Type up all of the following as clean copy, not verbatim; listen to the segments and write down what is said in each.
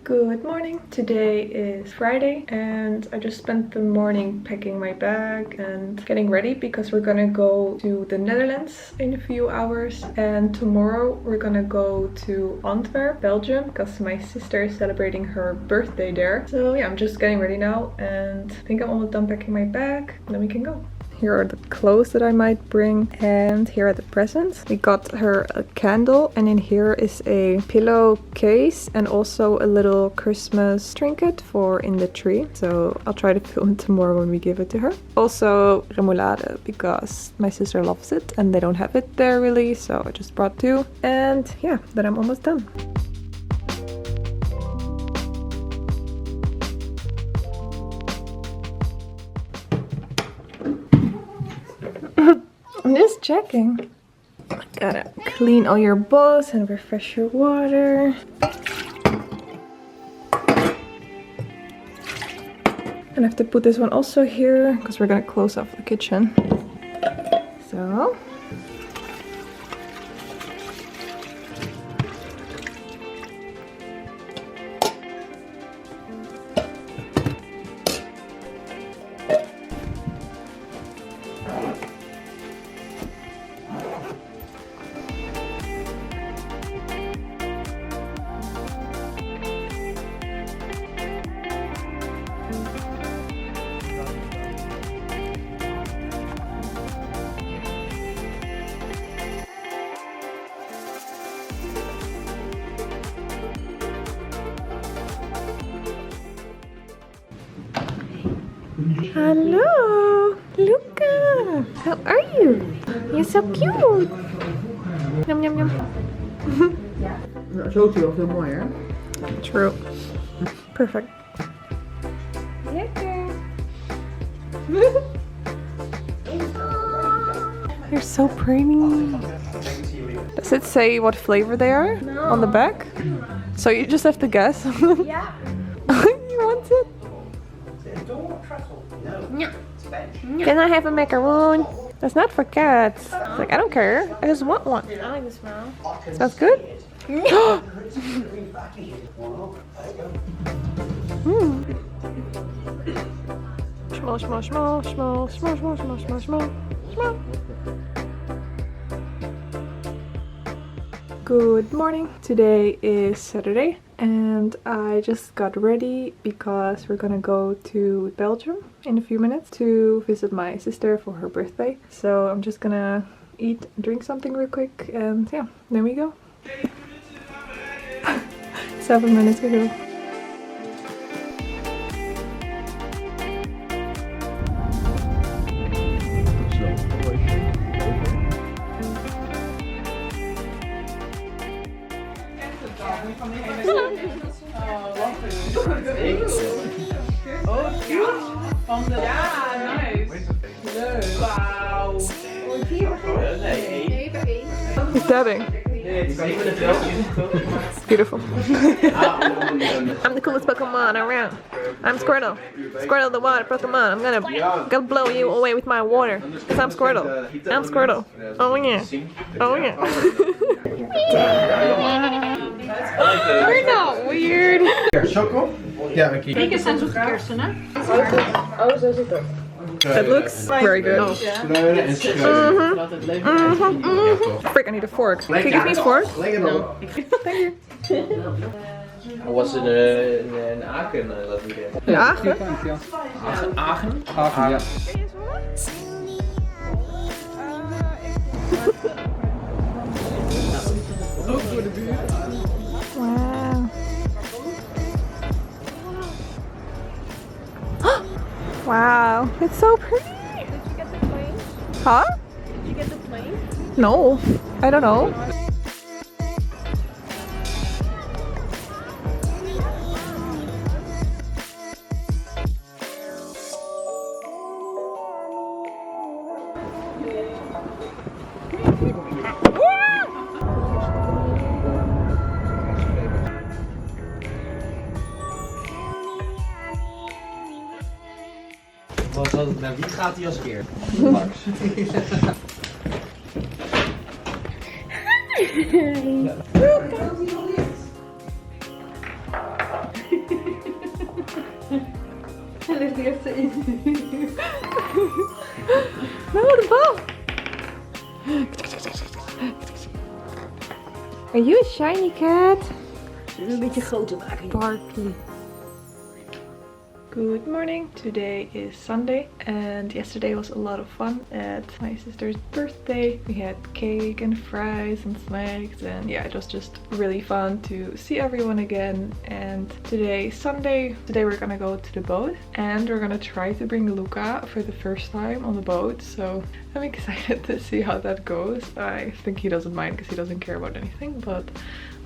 Good morning. Today is Friday and I just spent the morning packing my bag and getting ready because we're gonna go to the Netherlands in a few hours, and tomorrow we're gonna go to Antwerp, Belgium, because my sister is celebrating her birthday there. So yeah, I'm just getting ready now and I think I'm almost done packing my bag, then we can go. Here are the clothes that I might bring, and here are the presents. We got her a candle, and in here is a pillowcase and also a little Christmas trinket for in the tree. So I'll try to film it tomorrow when we give it to her. Also remoulade, because my sister loves it and they don't have it there really, so I just brought 2. And yeah, then I'm almost done. I'm just checking. Gotta clean all your bowls and refresh your water. And I have to put this one also here because we're gonna close off the kitchen. So. Hello, Luca. How are you? You're so cute. Yum yum yum. Zo is hij wel veel mooier. True. Perfect. Lekker. You're so pretty. Does it say what flavor they are on the back? So you just have to guess. Yeah. You want it? No. Can I have a macaroon? That's not for cats. It's like, I don't care. I just want one. I like the smell. Smells good? Small, small, small, small, small, small, small, small, small, small. Good morning. Today is Saturday and I just got ready because we're gonna go to Belgium in a few minutes to visit my sister for her birthday. So I'm just gonna eat and drink something real quick and yeah, there we go. 7 minutes to go. He's dabbing. It's beautiful. I'm the coolest Pokemon around. I'm Squirtle. Squirtle the water Pokemon. I'm gonna blow you away with my water. Because I'm Squirtle. I'm Squirtle. Oh yeah. Oh yeah. You're not weird. Choco? Ja, een keer. Kijk zijn zo gekersen, hè? Oh, zo zit het. It looks very good. Kleuren en Frick, I need a fork. Can you give me a fork? No. Thank you. Hoe was het in Aachen dat weekend? In Aachen? Aachen? Aachen, ja. Ook voor de buurt. Wow. Wow, it's so pretty. Did you get the plane? Huh? Did you get the plane? No, I don't know. Naar wie gaat hij als keer? Max. ligt hij even in. No, de bal! Are you a shiny cat? Een beetje groter maken. Sparkly. Good morning. Today is Sunday and yesterday was a lot of fun at my sister's birthday. We had cake and fries and snacks and yeah, it was just really fun to see everyone again. And today, Sunday, we're gonna go to the boat and we're gonna try to bring Luca for the first time on the boat. So I'm excited to see how that goes. I think he doesn't mind because he doesn't care about anything, but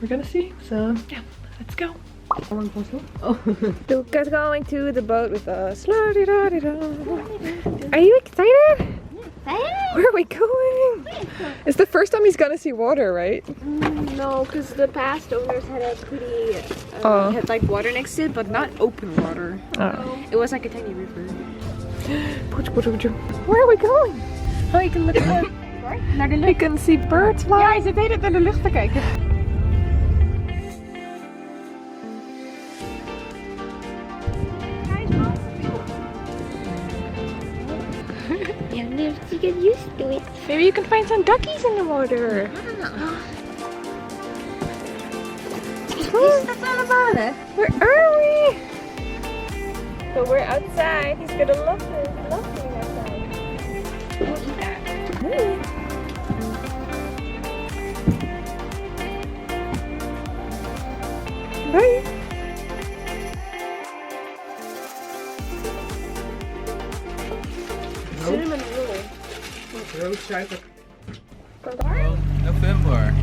we're gonna see. So yeah, let's go. Oh. Luca's going to the boat with us. Are you excited? Where are we going? It's the first time he's gonna see water, right? No, because the past owners had a pretty, had like water next to it, but not open water. Oh. It was like a tiny river. Where are we going? Oh, you can look at Naar de You lucht. can see birds flying. Ja, hij zit de hele tijd naar de lucht te kijken. You have to get used to it. Maybe you can find some duckies in the water. That's all about it. Where are we? So we're outside. He's gonna love it. Love being outside. We'll eat that. Bye. Cinnamon roll. Roodsuiker. Vandaar? November.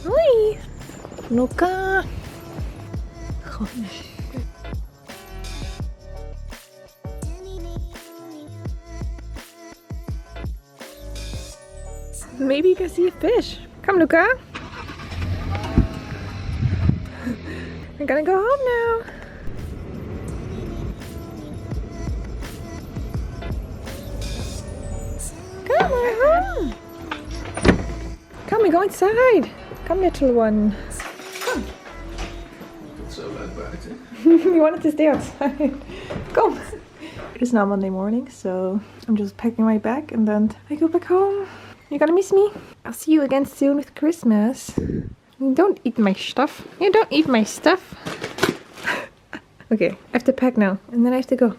Hoi. Luca. Maybe you can see a fish. Come, Luca. We're gonna go home now. Come, we're home. Come, we go inside. Come, little one. Come. It's zo leuk buiten. You wanted to stay outside. Come. It's now Monday morning, so I'm just packing my bag and then I go back home. You're gonna miss me. I'll see you again soon with Christmas. Don't eat my stuff. You don't eat my stuff. Okay, I have to pack now and then I have to go.